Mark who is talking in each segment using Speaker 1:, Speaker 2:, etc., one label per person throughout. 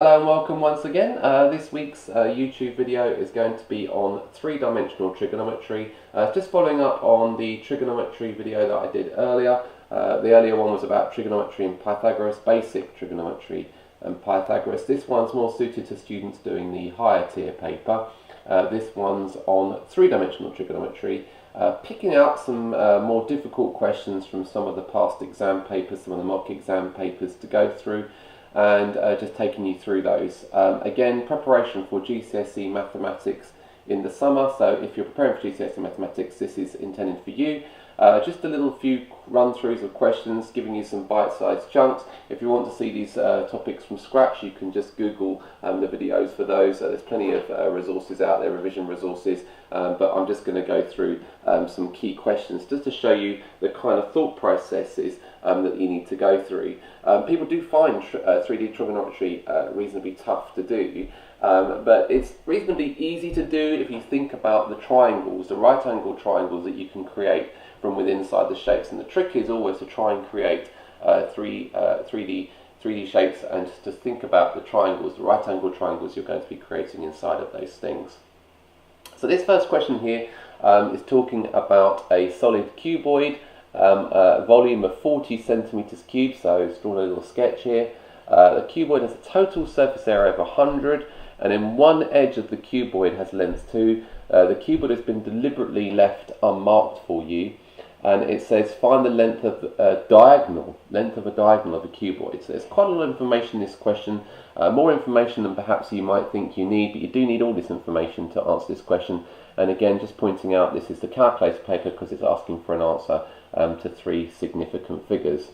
Speaker 1: Hello and welcome once again. This week's YouTube video is going to be on three-dimensional trigonometry. Just following up on the trigonometry video that I did earlier. The earlier one was about trigonometry and Pythagoras, basic trigonometry and Pythagoras. This one's more suited to students doing the higher tier paper. This one's on three-dimensional trigonometry, picking out some more difficult questions from some of the past exam papers, some of the mock exam papers to go through, and just taking you through those. Again, preparation for GCSE mathematics in the summer, so if you're preparing for GCSE mathematics, this is intended for you. Just a little few run-throughs of questions, giving you some bite-sized chunks. If you want to see these topics from scratch, you can just Google the videos for those. There's plenty of resources out there, revision resources, but I'm just going to go through some key questions just to show you the kind of thought processes that you need to go through. People do find 3D trigonometry reasonably tough to do, but it's reasonably easy to do if you think about the triangles, the right angle triangles that you can create from within inside the shapes. And the trick is always to try and create 3D shapes, and to think about the triangles, the right angle triangles you're going to be creating inside of those things. So this first question here is talking about a solid cuboid, a volume of 40 centimeters cubed, so it's drawn a little sketch here. The cuboid has a total surface area of 100, and in one edge of the cuboid has length 2. The cuboid has been deliberately left unmarked for you, and it says find the length of a diagonal of a cuboid. So there's quite a lot of information in this question, more information than perhaps you might think you need, but you do need all this information to answer this question. And again, just pointing out, this is the calculator paper because it's asking for an answer to 3 significant figures.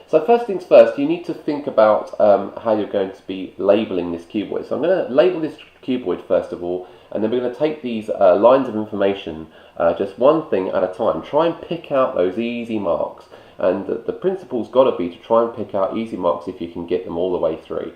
Speaker 1: So first things first, you need to think about how you're going to be labelling this cuboid. So I'm going to label this cuboid first of all, and then we're going to take these lines of information, just one thing at a time. Try and pick out those easy marks, and the principle's got to be to try and pick out easy marks if you can get them all the way through.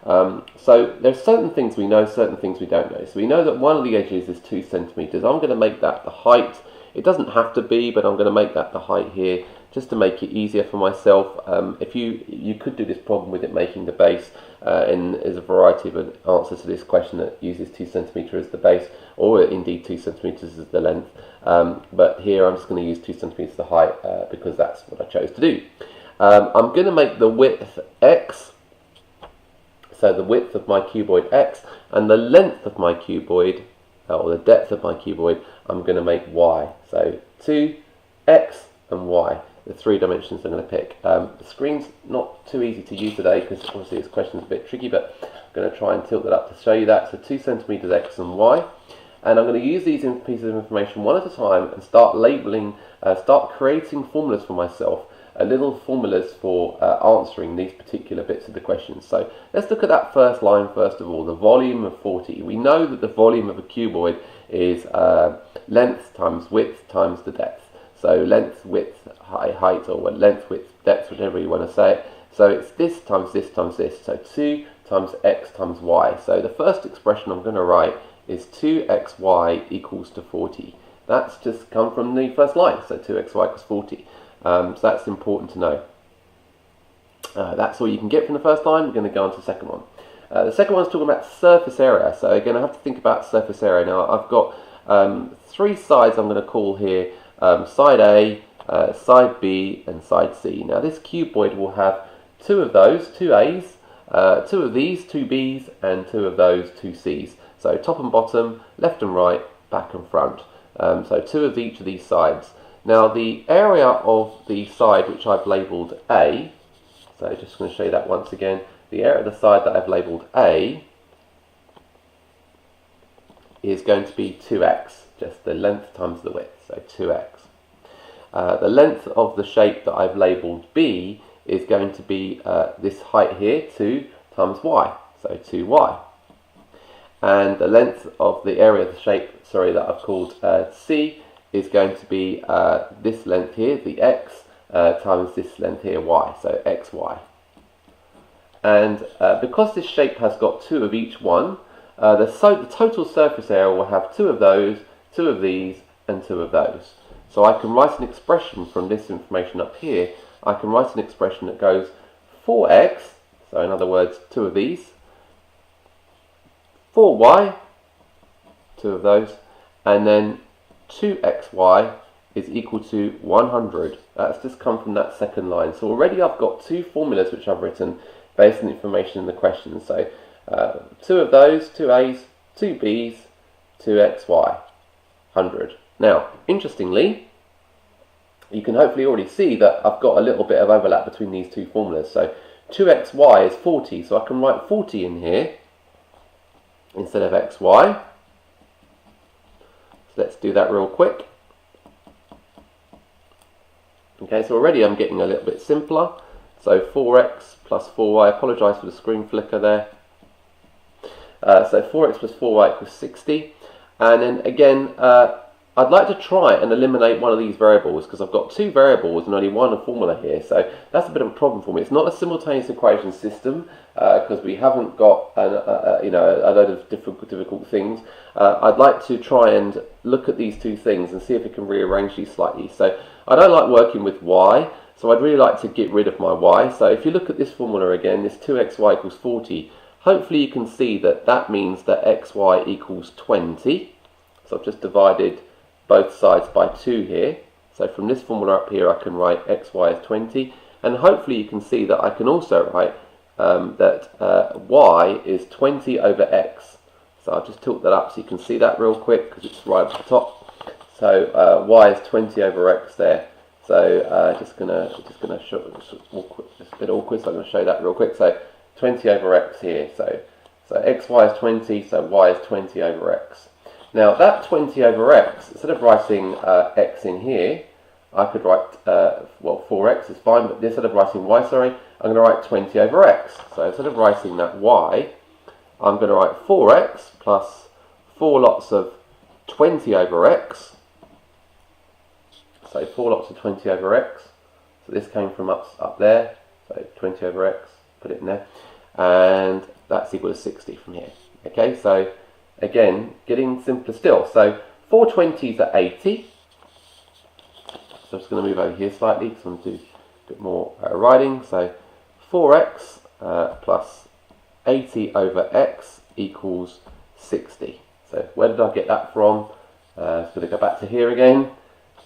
Speaker 1: So there's certain things we know, certain things we don't know. So we know that one of the edges is 2 centimeters. I'm going to make that the height. It doesn't have to be, but I'm going to make that the height here, just to make it easier for myself. If you could do this problem with it making the base, and there's a variety of answers to this question that uses 2 centimeters as the base, or indeed 2 centimeters as the length. But here I'm just going to use 2 centimeters the height because that's what I chose to do. I'm going to make the width x, so the width of my cuboid x, and the length of my cuboid, or the depth of my cuboid, I'm going to make y. So 2, x, and y. The 3 dimensions I'm going to pick. The screen's not too easy to use today because obviously this question's a bit tricky, but I'm going to try and tilt that up to show you that. So 2 centimeters x and y. And I'm going to use these pieces of information one at a time and start labeling, start creating formulas for myself, little formulas for answering these particular bits of the question. So let's look at that first line first of all, the volume of 40. We know that the volume of a cuboid is length times width times the depth. So length, width, height, or length, width, depth, whichever you want to say it. So it's this times this times this. So 2 times x times y. So the first expression I'm going to write is 2xy equals to 40. That's just come from the first line. So 2xy equals 40. So that's important to know. That's all you can get from the first line. We're going to go on to the second one. The second one is talking about surface area. So again, I have to think about surface area. Now I've got 3 sides I'm going to call here. Side A, side B, and side C. Now this cuboid will have 2 of those, 2 A's, 2 of these, 2 B's, and 2 of those, 2 C's. So top and bottom, left and right, back and front. So 2 of each of these sides. Now the area of the side which I've labelled A, so just going to show you that once again, the area of the side that I've labelled A is going to be 2x, just the length times the width, so 2x. The length of the shape that I've labelled B is going to be this height here, 2 times y, so 2y. And the length of the area of the shape, sorry, that I've called C is going to be this length here, the x, times this length here, y, so xy. And because this shape has got 2 of each one, the total surface area will have 2 of those, 2 of these, and 2 of those. So I can write an expression from this information up here. I can write an expression that goes 4x So in other words, 2 of these. 4y, 2 of those, and then 2xy is equal to 100. That's just come from that second line. So already I've got 2 formulas which I've written based on the information in the question. So 2 of those, 2 a's, 2 b's, 2xy, 100. Now, interestingly, you can hopefully already see that I've got a little bit of overlap between these 2 formulas. So 2xy is 40, so I can write 40 in here instead of xy. So let's do that real quick. Okay, so already I'm getting a little bit simpler. So 4x plus 4y, I apologise for the screen flicker there. So 4x plus 4y equals 60. And then again, I'd like to try and eliminate one of these variables because I've got 2 variables and only one formula here. So that's a bit of a problem for me. It's not a simultaneous equation system because we haven't got a load of difficult things. I'd like to try and look at these 2 things and see if we can rearrange these slightly. So I don't like working with y, so I'd really like to get rid of my y. So if you look at this formula again, this 2xy equals 40, hopefully you can see that that means that xy equals 20. So I've just divided both sides by 2 here. So from this formula up here I can write xy as 20, and hopefully you can see that I can also write that y is 20 over x. So I'll just tilt that up so you can see that real quick because it's right at the top. So y is 20 over x there. So just gonna show, it's a bit awkward, so I'm gonna show that real quick. So 20 over x here. So xy is 20, so y is 20 over x. Now that 20 over x, instead of writing x in here, I could write, well, 4x is fine, but instead of writing y, sorry, I'm going to write 20 over x. So instead of writing that y, I'm going to write 4x plus 4 lots of 20 over x. So 4 lots of 20 over x. So this came from up there. So 20 over x, put it in there. And that's equal to 60 from here. Okay, so again, getting simpler still. So 4 20s are 80. So I'm just going to move over here slightly because I'm going to do a bit more writing. So 4x plus 80 over x equals 60. So where did I get that from? Just going to go back to here again.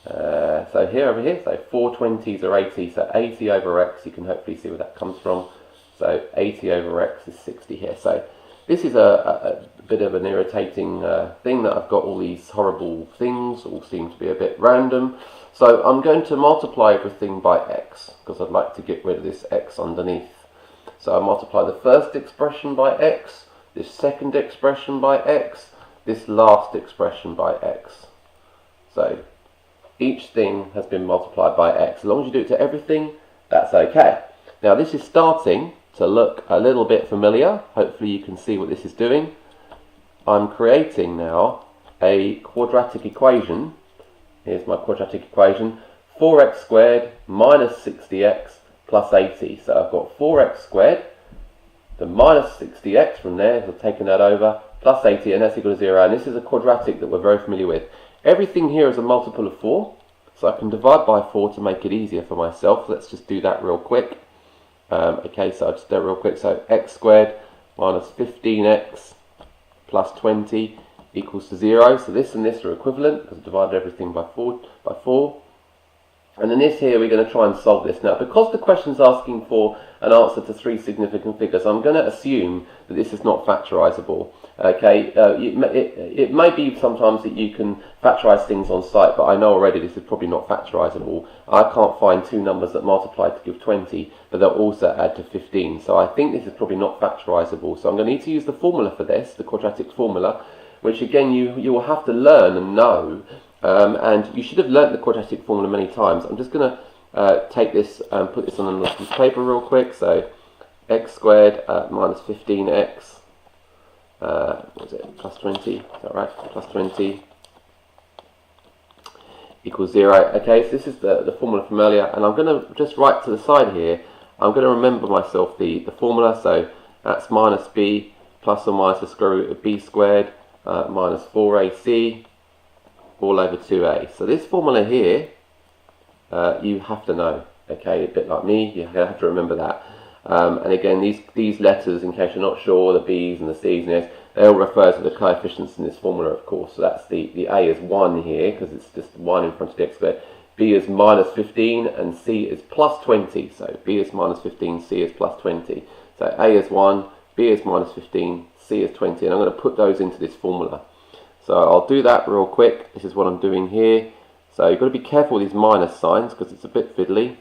Speaker 1: So here over here, so 4 20s are 80. So 80 over x, you can hopefully see where that comes from. So 80 over x is 60 here. So this is a bit of an irritating thing that I've got all these horrible things, all seem to be a bit random. So I'm going to multiply everything by x, because I'd like to get rid of this x underneath. So I multiply the first expression by x, this second expression by x, this last expression by x. So each thing has been multiplied by x. As long as you do it to everything, that's okay. Now this is starting to look a little bit familiar. Hopefully you can see what this is doing. I'm creating now a quadratic equation. Here's my quadratic equation. 4x squared minus 60x plus 80. So I've got 4x squared, the minus 60x from there, so I've taken that over, plus 80, and that's equal to 0. And this is a quadratic that we're very familiar with. Everything here is a multiple of 4, so I can divide by 4 to make it easier for myself. Let's just do that real quick. Okay, so I'll just do it real quick. So x squared minus 15x plus 20 equals to 0. So this and this are equivalent because I divided everything by 4. And then this here, we're going to try and solve this. Now, because the question's asking for an answer to 3 significant figures, I'm going to assume that this is not factorisable. Okay, it may be sometimes that you can factorise things on site, but I know already this is probably not factorisable. I can't find 2 numbers that multiply to give 20, but they'll also add to 15. So I think this is probably not factorisable. So I'm going to need to use the formula for this, the quadratic formula, which again you will have to learn and know. And you should have learnt the quadratic formula many times. I'm just going to take this and put this on another piece of paper real quick. So x squared minus 15x, what is it, plus 20, is that right? Plus 20 equals 0. Okay, so this is the formula from earlier, and I'm going to just write to the side here. I'm going to remember myself the formula. So that's minus b plus or minus the square root of b squared minus 4ac all over 2a. So this formula here, you have to know, okay, a bit like me, you have to remember that. And again, these letters, in case you're not sure, the B's and the C's and the S, they all refer to the coefficients in this formula, of course. So that's the A is 1 here, because it's just 1 in front of the x squared. B is minus 15, and C is plus 20. So B is minus 15, C is plus 20. So A is 1, B is minus 15, C is 20. And I'm going to put those into this formula. So I'll do that real quick. This is what I'm doing here. So you've got to be careful with these minus signs, because it's a bit fiddly.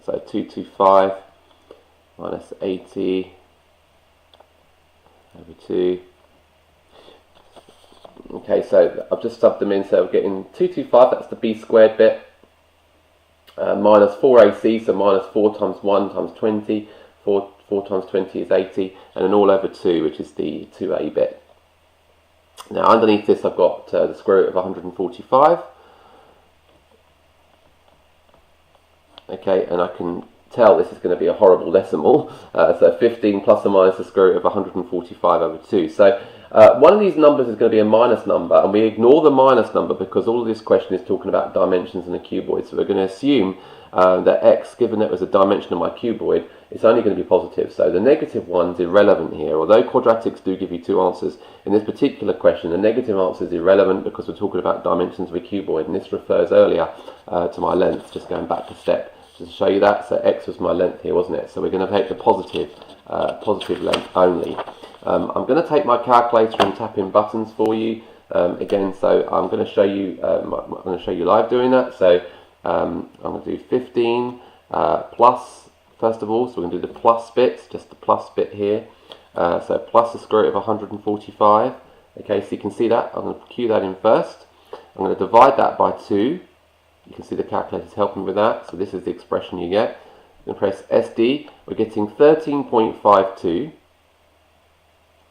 Speaker 1: So 225 minus 80 over 2. Okay, so I've just subbed them in, so we're getting 225, that's the b squared bit, minus 4ac, so minus 4 times 1 times 20, 4 times 20 is 80, and then all over 2, which is the 2a bit. Now underneath this I've got the square root of 145. Okay, and I can tell this is going to be a horrible decimal, so 15 plus or minus the square root of 145 over 2. So one of these numbers is going to be a minus number, and we ignore the minus number because all of this question is talking about dimensions in a cuboid. So we're going to assume that x, given that it was a dimension of my cuboid, it's only going to be positive. So the negative one's irrelevant here. Although quadratics do give you two answers, in this particular question the negative answer is irrelevant because we're talking about dimensions of a cuboid, and this refers earlier to my length, just going back a step to show you that. So x was my length here, wasn't it? So we're going to take the positive length only. I'm going to take my calculator and tap in buttons for you again. So I'm going to show you. I'm going to show you live doing that. So I'm going to do 15 plus first of all. So we're going to do the plus bit, just the plus bit here. So plus the square root of 145. Okay, so you can see that. I'm going to cue that in first. I'm going to divide that by 2. You can see the calculator is helping with that. So this is the expression you get. Then press SD. We're getting 13.52.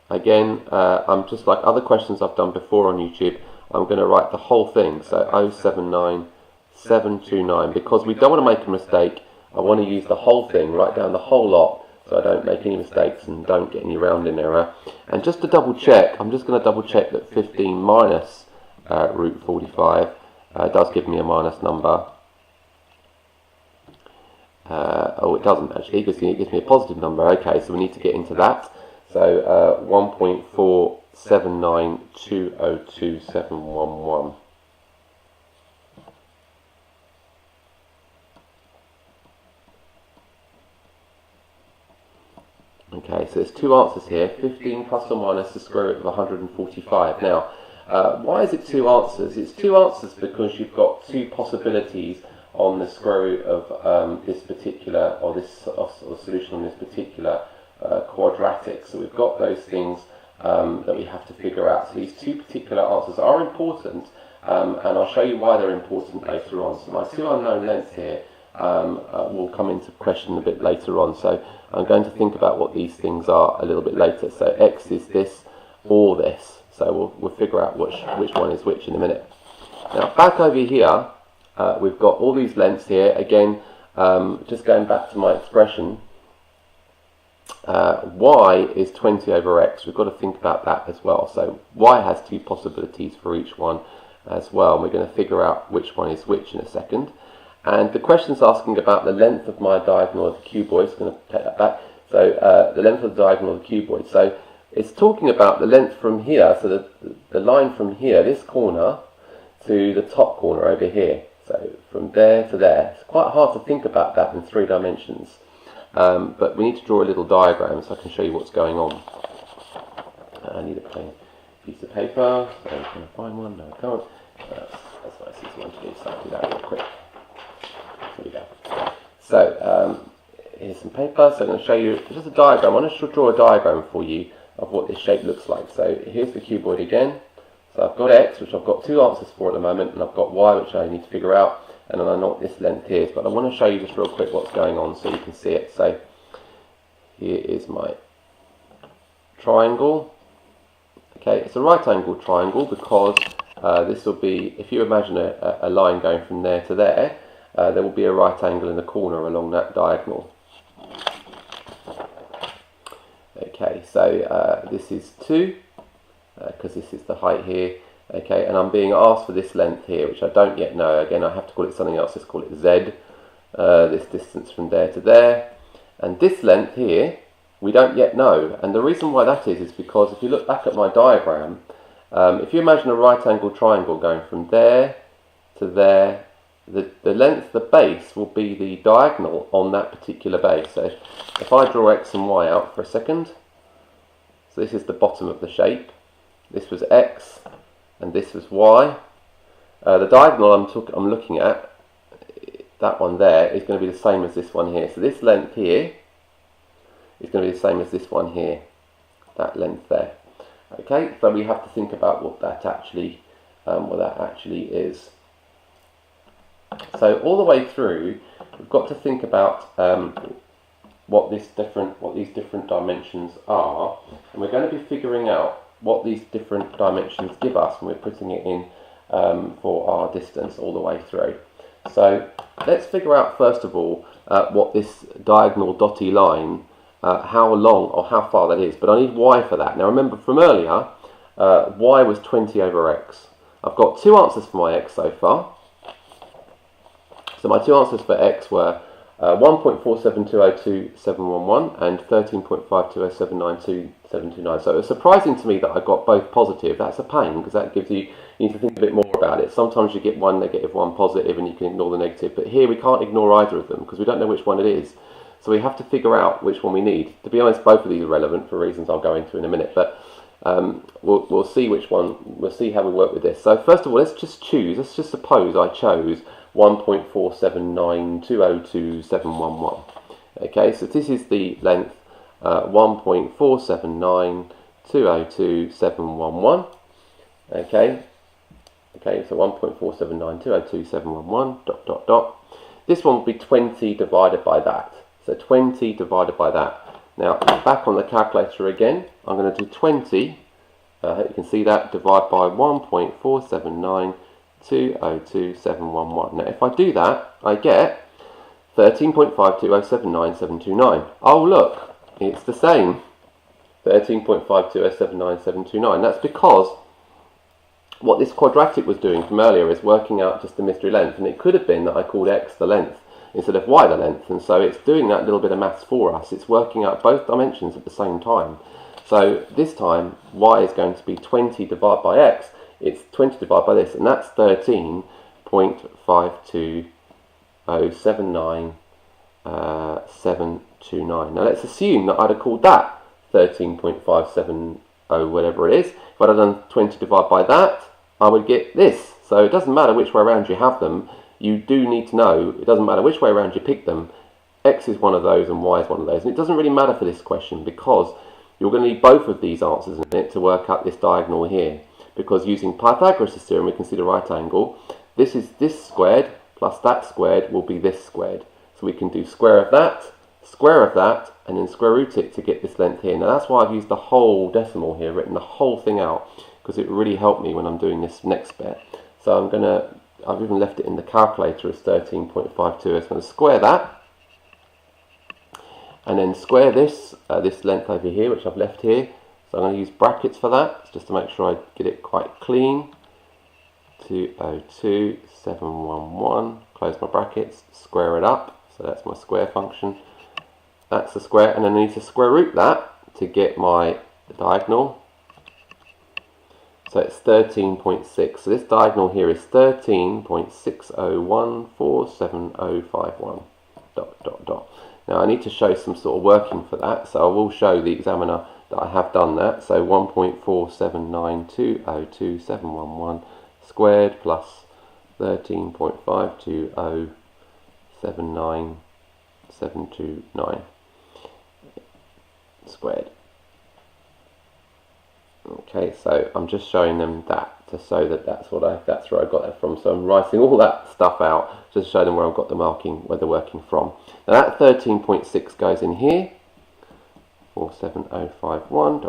Speaker 1: Again, I'm just like other questions I've done before on YouTube. I'm going to write the whole thing. So 079729. Because we don't want to make a mistake, I want to use the whole thing, write down the whole lot, so I don't make any mistakes and don't get any rounding error. And just to double check, I'm just going to double check that 15 minus root 45 does give me a minus number. Oh, it doesn't actually, because it gives me a positive number. Okay, so we need to get into that. So 1.479202.711. Okay, so there's two answers here, 15 plus or minus the square root of 145. Now, why is it two answers? It's two answers because you've got two possibilities on the square root of this particular, or this solution on this particular quadratic. So we've got those things that we have to figure out. So these two particular answers are important, and I'll show you why they're important later on. So my two unknown lengths here will come into question a bit later on. So I'm going to think about what these things are a little bit later. So x is this or this. So we'll figure out which one is which in a minute. Now back over here, we've got all these lengths here. Again, just going back to my expression, y is 20 over x. We've got to think about that as well. So y has two possibilities for each one as well. And we're going to figure out which one is which in a second. And the question's asking about the length of my diagonal of the cuboid. So I'm going to take that back. So the length of the diagonal of the cuboid. So it's talking about the length from here. So the line from here, this corner, to the top corner over here. So from there to there. It's quite hard to think about that in 3 dimensions. But we need to draw a little diagram so I can show you what's going on. I need a plain piece of paper. So I'm going to find one. No, I can't. That's a nice easy one to do. So I'll do that real quick. Here we go. So here's some paper. So I'm going to show you just a diagram. I want to draw a diagram for you of what this shape looks like. So here's the cuboid again. So I've got x, which I've got two answers for at the moment, and I've got y, which I need to figure out, and then I know what this length is. But I want to show you just real quick what's going on so you can see it. So here is my triangle. Okay, it's a right angled triangle because this will be, if you imagine a line going from there to there, there will be a right angle in the corner along that diagonal. Okay, so this is 2, because this is the height here. Okay, and I'm being asked for this length here, which I don't yet know. Again, I have to call it something else. Let's call it z. This distance from there to there. And this length here, we don't yet know. And the reason why that is because if you look back at my diagram, if you imagine a right angled triangle going from there to there, the length, the base, will be the diagonal on that particular base. So if I draw X and Y out for a second, so this is the bottom of the shape, this was X and this was Y. The diagonal I'm looking at, that one there, is going to be the same as this one here. So this length here is going to be the same as this one here, that length there. Okay, so we have to think about what that actually is. So all the way through, we've got to think about what these different dimensions are, and we're going to be figuring out what these different dimensions give us when we're putting it in for our distance all the way through. So let's figure out first of all what this diagonal dotty line, how long or how far that is, but I need Y for that. Now remember from earlier, Y was 20 over X. I've got two answers for my X so far. So my two answers for X were 1.47202.711 and 13.520792.729. So it was surprising to me that I got both positive. That's a pain, because that gives you need to think a bit more about it. Sometimes you get one negative, one positive, and you can ignore the negative. But here we can't ignore either of them because we don't know which one it is. So we have to figure out which one we need. To be honest, both of these are relevant for reasons I'll go into in a minute. But we'll see which one. We'll see how we work with this. So first of all, let's just choose. Let's just suppose I chose 1.479202711. Okay, so this is the length 1.479202711. Okay, so 1.479202711 ... This one will be 20 divided by that. So 20 divided by that. Now back on the calculator again, I'm going to do 20. You can see that, divide by 1.479202711. Now if I do that, I get 13.52079729. Oh look, it's the same, 13.52079729. That's because what this quadratic was doing from earlier is working out just the mystery length, and it could have been that I called X the length instead of Y the length, and so it's doing that little bit of maths for us. It's working out both dimensions at the same time. So this time Y is going to be 20 divided by X. It's 20 divided by this, and that's 13.52079.729. Now let's assume that I'd have called that 13.570 whatever it is. If I'd have done 20 divided by that, I would get this. So it doesn't matter which way around you have them, you do need to know, it doesn't matter which way around you pick them, X is one of those and Y is one of those. And it doesn't really matter for this question because you're going to need both of these answers in it to work out this diagonal here. Because using Pythagoras' theorem, we can see the right angle. This is this squared plus that squared will be this squared. So we can do square of that, and then square root it to get this length here. Now that's why I've used the whole decimal here, written the whole thing out, because it really helped me when I'm doing this next bit. So I've even left it in the calculator as 13.52. I'm going to square that, and then square this, this length over here, which I've left here. So I'm going to use brackets for that, just to make sure I get it quite clean. 202.711, close my brackets, square it up, so that's my square function. That's the square, and then I need to square root that to get my diagonal. So it's 13.6. So this diagonal here is 13.60147.051. ... Now I need to show some sort of working for that, so I will show the examiner that I have done that. So 1.479202711 squared plus 13.52079.729 squared. Okay, so I'm just showing them that to show that that's where I got that from. So I'm writing all that stuff out just to show them where I've got the marking, where they're working from. Now that 13.6 goes in here, 47051 ...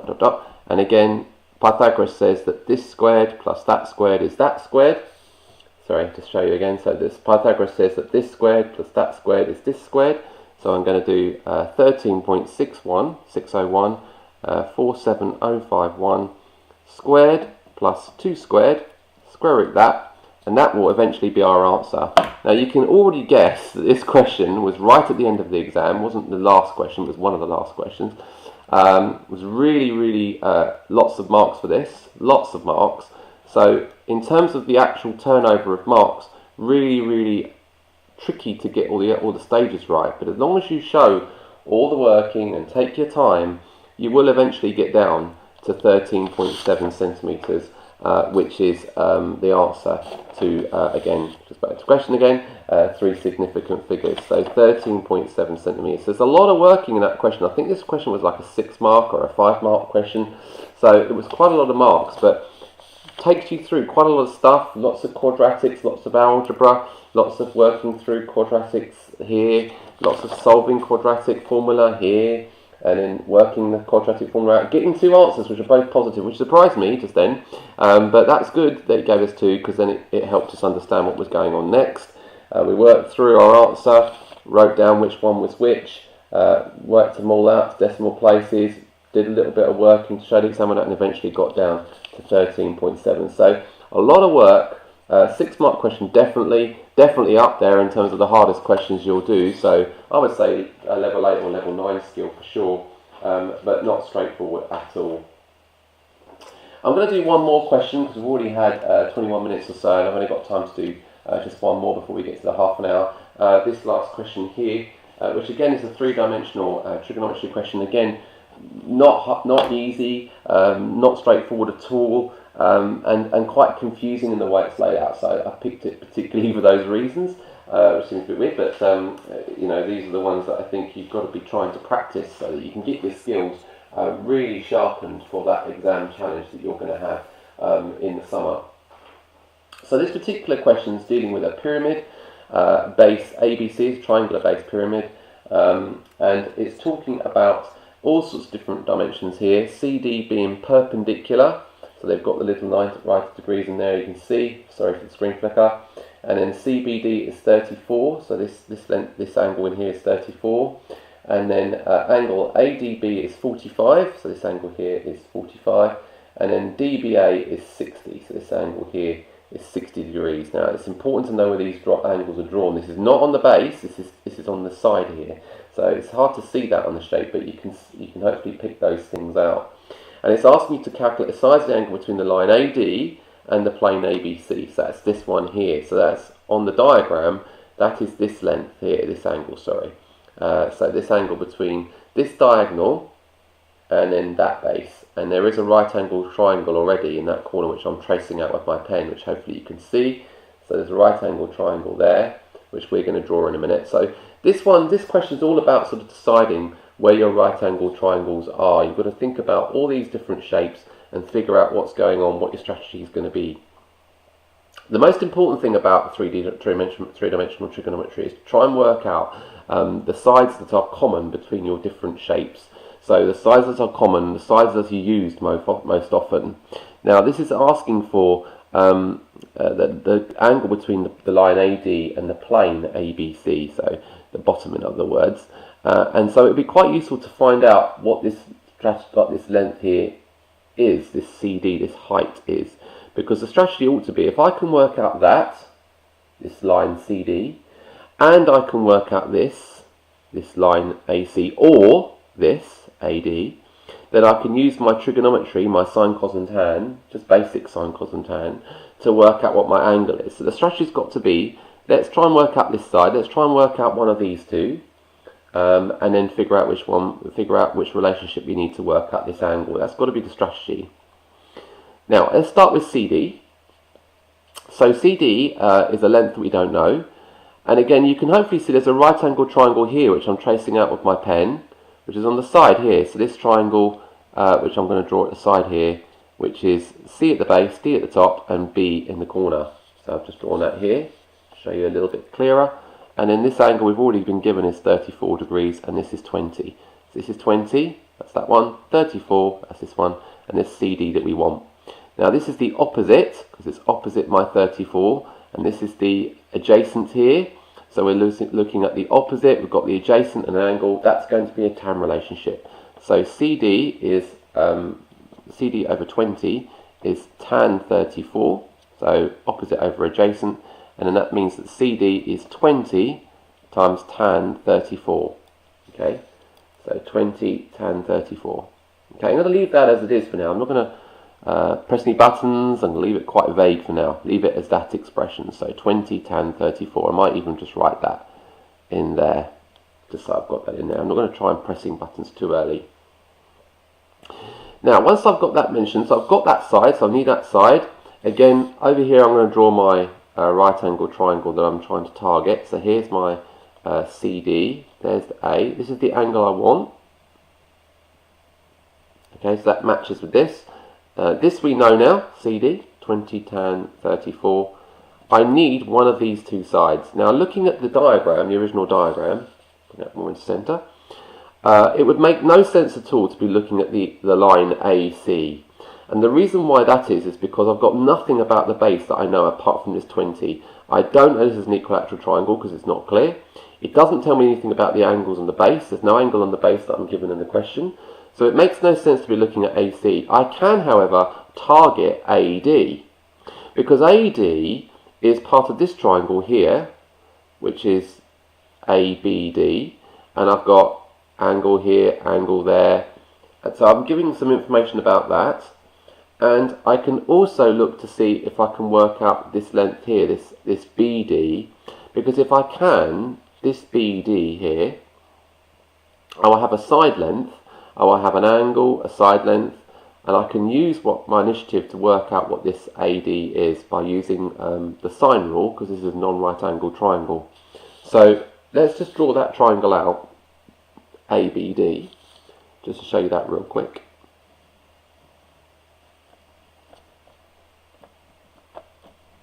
Speaker 1: And again, Pythagoras says that this squared plus that squared is that squared. Sorry, to show you again. So this Pythagoras says that this squared plus that squared is this squared. So I'm going to do 13.601 47051 squared plus 2 squared, square root that, and that will eventually be our answer. Now you can already guess that this question was right at the end of the exam, wasn't the last question, it was one of the last questions. Was really lots of marks for this, lots of marks. So in terms of the actual turnover of marks, really tricky to get all the stages right. But as long as you show all the working and take your time, you will eventually get down to 13.7 centimetres, which is the answer to, again, just back to the question again, 3 significant figures. So 13.7 centimetres. There's a lot of working in that question. I think this question was like a 6 mark or a 5 mark question. So it was quite a lot of marks, but takes you through quite a lot of stuff, lots of quadratics, lots of algebra, lots of working through quadratics here, lots of solving quadratic formula here, and then working the quadratic formula out, getting 2 answers which are both positive, which surprised me just then, but that's good that it gave us 2, because then it helped us understand what was going on next. We worked through our answer, wrote down which one was which, worked them all out to decimal places, did a little bit of working to show the examiner, and eventually got down to 13.7. So a lot of work. 6 mark question, definitely up there in terms of the hardest questions you'll do. So I would say a level 8 or level 9 skill for sure, but not straightforward at all. I'm going to do one more question because we've already had 21 minutes or so, and I've only got time to do just one more before we get to the half an hour. This last question here, which again is a 3-dimensional trigonometry question. Again, not easy, not straightforward at all. And quite confusing in the way it's laid out, so I picked it particularly for those reasons, which seems a bit weird, but you know, these are the ones that I think you've got to be trying to practice so that you can get your skills really sharpened for that exam challenge that you're going to have in the summer. So this particular question is dealing with a pyramid base ABC, triangular base pyramid, and it's talking about all sorts of different dimensions here, CD being perpendicular. So they've got the little 90 degrees in there, you can see, sorry for the screen flicker. And then CBD is 34, so this angle in here is 34. And then angle ADB is 45, so this angle here is 45. And then DBA is 60, so this angle here is 60 degrees. Now it's important to know where these angles are drawn. This is not on the base, this is on the side here. So it's hard to see that on the shape, but you can hopefully pick those things out. And it's asking you to calculate the size of the angle between the line AD and the plane ABC. So that's this one here. So that's on the diagram, that is this length here, this angle, sorry. So this angle between this diagonal and then that base. And there is a right angle triangle already in that corner, which I'm tracing out with my pen, which hopefully you can see. So there's a right angle triangle there, which we're going to draw in a minute. So this question is all about sort of deciding where your right angle triangles are. You've got to think about all these different shapes and figure out what's going on, what your strategy is going to be. The most important thing about three-dimensional trigonometry is to try and work out the sides that are common between your different shapes. So the sides that are common, the sides that are used most often. Now this is asking for the angle between the line AD and the plane ABC, so the bottom in other words. And so it would be quite useful to find out what this length here is, this CD, this height is. Because the strategy ought to be, if I can work out this line CD, and I can work out this line AC, or this AD, then I can use my trigonometry, my sine, cos and tan, just basic sine, cos and tan, to work out what my angle is. So the strategy's got to be, let's try and work out this side, let's try and work out one of these two, and then figure out which relationship we need to work out this angle. That's got to be the strategy. Now let's start with CD. So CD is a length that we don't know, and again you can hopefully see there's a right angle triangle here which I'm tracing out with my pen, which is on the side here. So this triangle which I'm going to draw at the side here, which is C at the base, D at the top and B in the corner. So I've just drawn that here to show you a little bit clearer. And then this angle we've already been given is 34 degrees, and this is 20. So this is 20, that's that one, 34, that's this one, and this CD that we want. Now this is the opposite, because it's opposite my 34, and this is the adjacent here. So we're looking at the opposite, we've got the adjacent and an angle, that's going to be a tan relationship. So CD is, CD over 20 is tan 34, so opposite over adjacent, and then that means that CD is 20 times tan 34. Okay, so 20 tan 34. Okay, I'm going to leave that as it is for now. I'm not going to press any buttons. I'm going to leave it quite vague for now. Leave it as that expression. So 20 tan 34. I might even just write that in there, just so I've got that in there. I'm not going to try and pressing buttons too early. Now, once I've got that mentioned, so I've got that side, so I need that side. Again, over here I'm going to draw my right angle triangle that I'm trying to target. So here's my CD, there's the A. This is the angle I want. Okay, so that matches with this. This we know now, CD, 20 tan 34. I need one of these two sides. Now, looking at the diagram, the original diagram, put that more into centre, it would make no sense at all to be looking at the line AC. And the reason why that is because I've got nothing about the base that I know apart from this 20. I don't know this is an equilateral triangle because it's not clear. It doesn't tell me anything about the angles on the base. There's no angle on the base that I'm given in the question. So it makes no sense to be looking at AC. I can, however, target AD, because AD is part of this triangle here, which is ABD, and I've got angle here, angle there. And so I'm giving some information about that. And I can also look to see if I can work out this length here, this BD, because if I can, this BD here, I will have a side length, I will have an angle, a side length, and I can use my initiative to work out what this AD is by using the sine rule, because this is a non-right angle triangle. So let's just draw that triangle out, ABD, just to show you that real quick.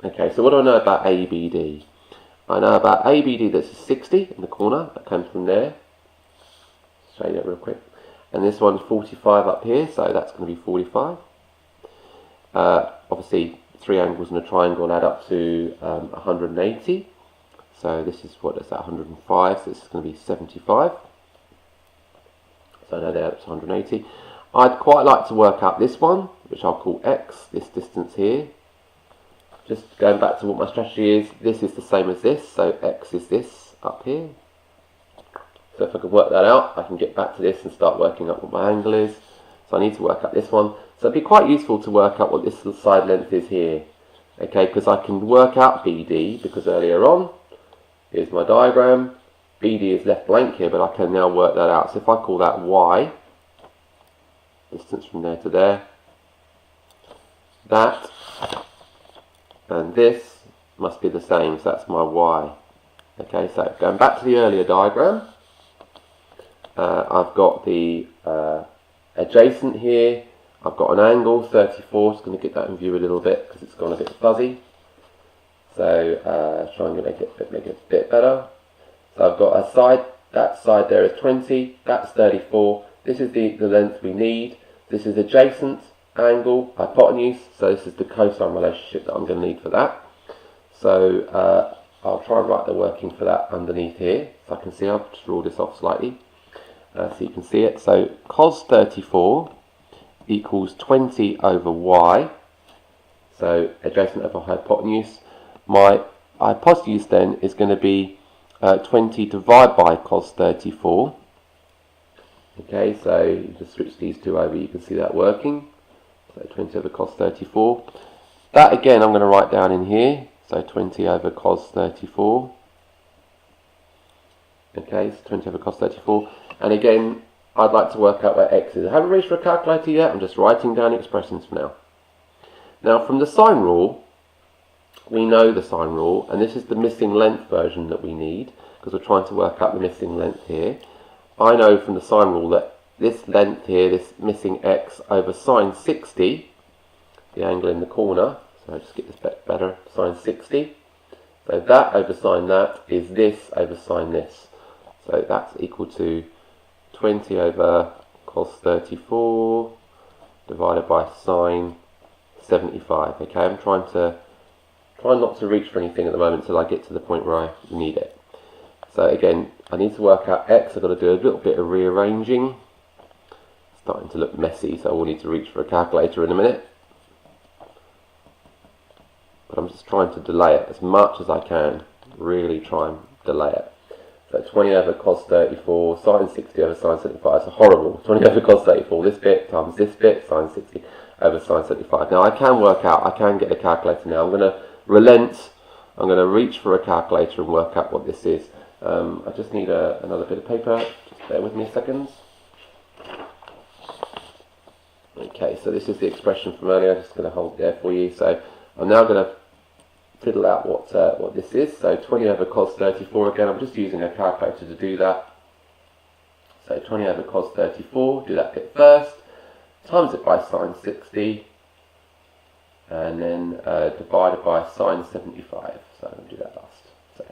Speaker 1: Okay, so what do I know about ABD? I know about ABD that's 60 in the corner, that comes from there. Show you that real quick. And this one's 45 up here, so that's going to be 45. Obviously, three angles in a triangle add up to 180. So this is what is that, 105, so this is going to be 75. So I know that's 180. I'd quite like to work out this one, which I'll call X, this distance here. Just going back to what my strategy is, this is the same as this, so X is this up here. So if I can work that out, I can get back to this and start working out what my angle is. So I need to work out this one. So it'd be quite useful to work out what this side length is here. Okay, because I can work out BD, because earlier on, here's my diagram, BD is left blank here, but I can now work that out. So if I call that Y, distance from there to there, that, and this must be the same, so that's my Y. Okay, so going back to the earlier diagram, I've got the adjacent here, I've got an angle, 34, just going to get that in view a little bit because it's gone a bit fuzzy. So try and make it a bit better. So I've got a side, that side there is 20, that's 34, this is the length we need, this is adjacent, angle, hypotenuse, so this is the cosine relationship that I'm going to need for that. So I'll try and write the working for that underneath here, so I can see. I'll just draw this off slightly so you can see it. So cos 34 equals 20 over y, so adjacent over hypotenuse. My hypotenuse then is going to be 20 divided by cos 34. Okay, so you just switch these two over, you can see that working. So 20 over cos 34. That again I'm going to write down in here. So 20 over cos 34. Okay, so 20 over cos 34. And again, I'd like to work out where x is. I haven't reached for a calculator yet. I'm just writing down expressions for now. Now from the sine rule, we know the sine rule. And this is the missing length version that we need, because we're trying to work out the missing length here. I know from the sine rule that this length here, this missing x over sine 60, the angle in the corner, so I'll just get this bit better, sine 60, so that over sine that is this over sine this. So that's equal to 20 over cos 34 divided by sine 75. Okay, I'm trying not to reach for anything at the moment until I get to the point where I need it. So again, I need to work out x. I've got to do a little bit of rearranging. Starting to look messy, so I will need to reach for a calculator in a minute. But I'm just just trying to delay it as much as I can. Really try and delay it. So 20 over cos 34, sine 60 over sine 75. It's horrible. 20 over cos 34, this bit times this bit, sine 60 over sine 75. Now I can work out, I can get a calculator now. I'm going to relent. I'm going to reach for a calculator and work out what this is. I just need another bit of paper. Just bear with me a second. Okay, so this is the expression from earlier. I'm just going to hold it there for you. So I'm now going to fiddle out what this is. So 20 over cos 34 again. I'm just using a calculator to do that. So 20 over cos 34. Do that bit first. Times it by sine 60. And then divided by sine 75. So I'm going to do that last. So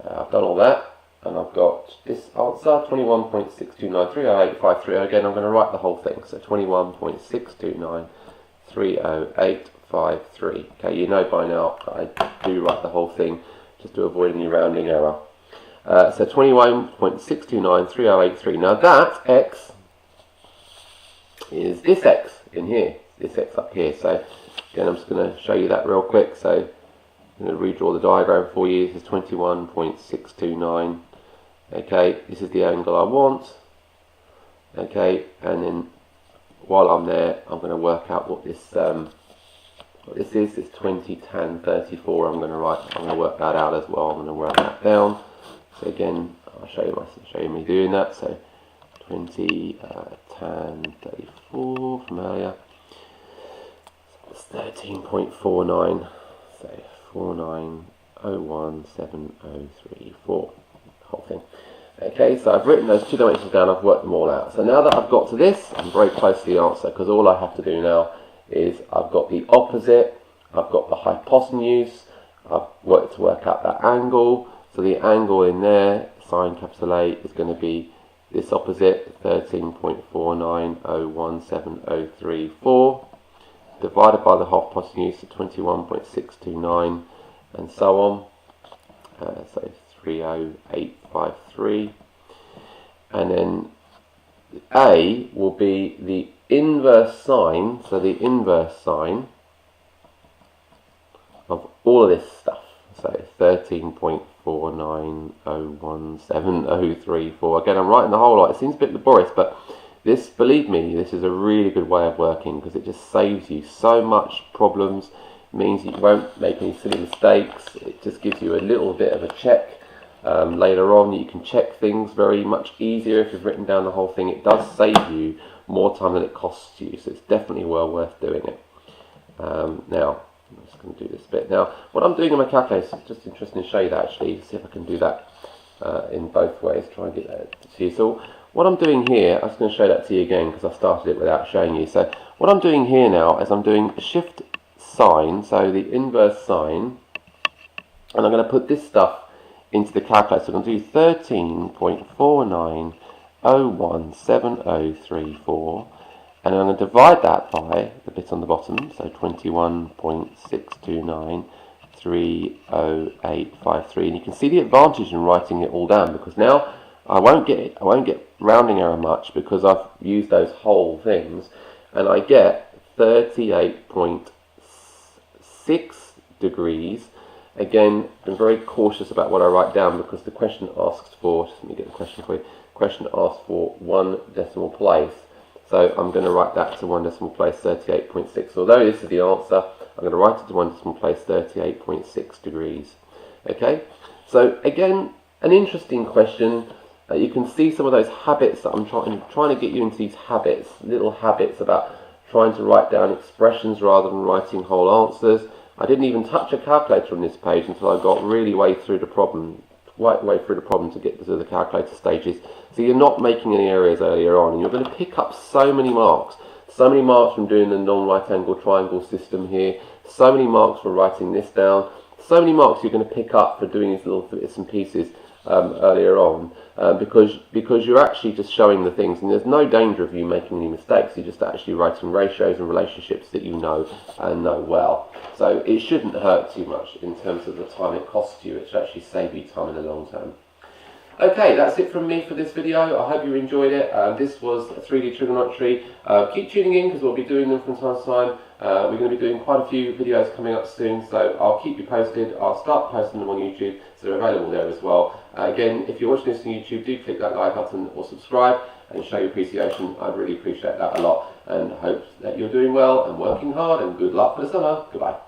Speaker 1: I've done all that. And I've got this answer, 21.629308530. Again, I'm going to write the whole thing. So 21.629308530. Okay, you know by now I do write the whole thing just to avoid any rounding error. So 21.6293083. Now that x is this x in here, this x up here. So again, I'm just going to show you that real quick. So I'm going to redraw the diagram for you. This is 21.629. Okay, this is the angle I want. Okay, and then while I'm there, I'm going to work out what this is. This 20 tan 34. I'm going to work that out as well. I'm going to write that down. So again, I'll show you me doing that. So 20 tan 34 from earlier. It's 13.49. So 49017034. Whole thing. Okay, so I've written those two dimensions down, I've worked them all out. So now that I've got to this, I'm very close to the answer, because all I have to do now is I've got the opposite, I've got the hypotenuse, I've worked to work out that angle. So the angle in there, sine capital A, is going to be this opposite, 13.49017034, divided by the hypotenuse, so 21.629, and so on. So 30853, and then A will be the inverse sine, so the inverse sine of all of this stuff. So 13.49017034. Again, I'm writing the whole lot. It seems a bit laborious, but this, believe me, this is a really good way of working, because it just saves you so much problems. It means you won't make any silly mistakes. It just gives you a little bit of a check. Later on, you can check things very much easier if you've written down the whole thing. It does save you more time than it costs you, so it's definitely well worth doing it. Now, I'm just going to do this bit. Now, what I'm doing in my calculator, it's just interesting to show you that actually, see if I can do that in both ways, try and get that to you. So, what I'm doing here, I'm just going to show that to you again because I started it without showing you. So, what I'm doing here now is I'm doing a shift sine, so the inverse sine, and I'm going to put this stuff into the calculator. So I'm going to do 13.49017034, and I'm going to divide that by the bit on the bottom, so 21.629308530. And you can see the advantage in writing it all down, because now I won't get rounding error much because I've used those whole things, and I get 38.6 degrees. Again, I'm very cautious about what I write down because the question asks for, just let me get the question for you, the question asks for 1 decimal place. So I'm going to write that to 1 decimal place, 38.6. Although this is the answer, I'm going to write it to 1 decimal place, 38.6 degrees. Okay, so again, an interesting question. You can see some of those habits that I'm trying to get you into, these habits, little habits about trying to write down expressions rather than writing whole answers. I didn't even touch a calculator on this page until I got really way through the problem, right way through the problem to get to the calculator stages. So you're not making any errors earlier on, and you're going to pick up so many marks. So many marks from doing the non-right angle triangle system here. So many marks for writing this down. So many marks you're going to pick up for doing these little bits and pieces earlier on, because you're actually just showing the things, and there's no danger of you making any mistakes. You're just actually writing ratios and relationships that you know and know well. So it shouldn't hurt too much in terms of the time it costs you. It should actually save you time in the long term. Okay, that's it from me for this video. I hope you enjoyed it. This was 3D trigonometry. Keep tuning in because we'll be doing them from time to time. We're going to be doing quite a few videos coming up soon, so I'll keep you posted. I'll start posting them on YouTube, so they're available there as well. Again, if you're watching this on YouTube, do click that like button or subscribe and show your appreciation. I'd really appreciate that a lot, and hope that you're doing well and working hard, and good luck for the summer. Goodbye.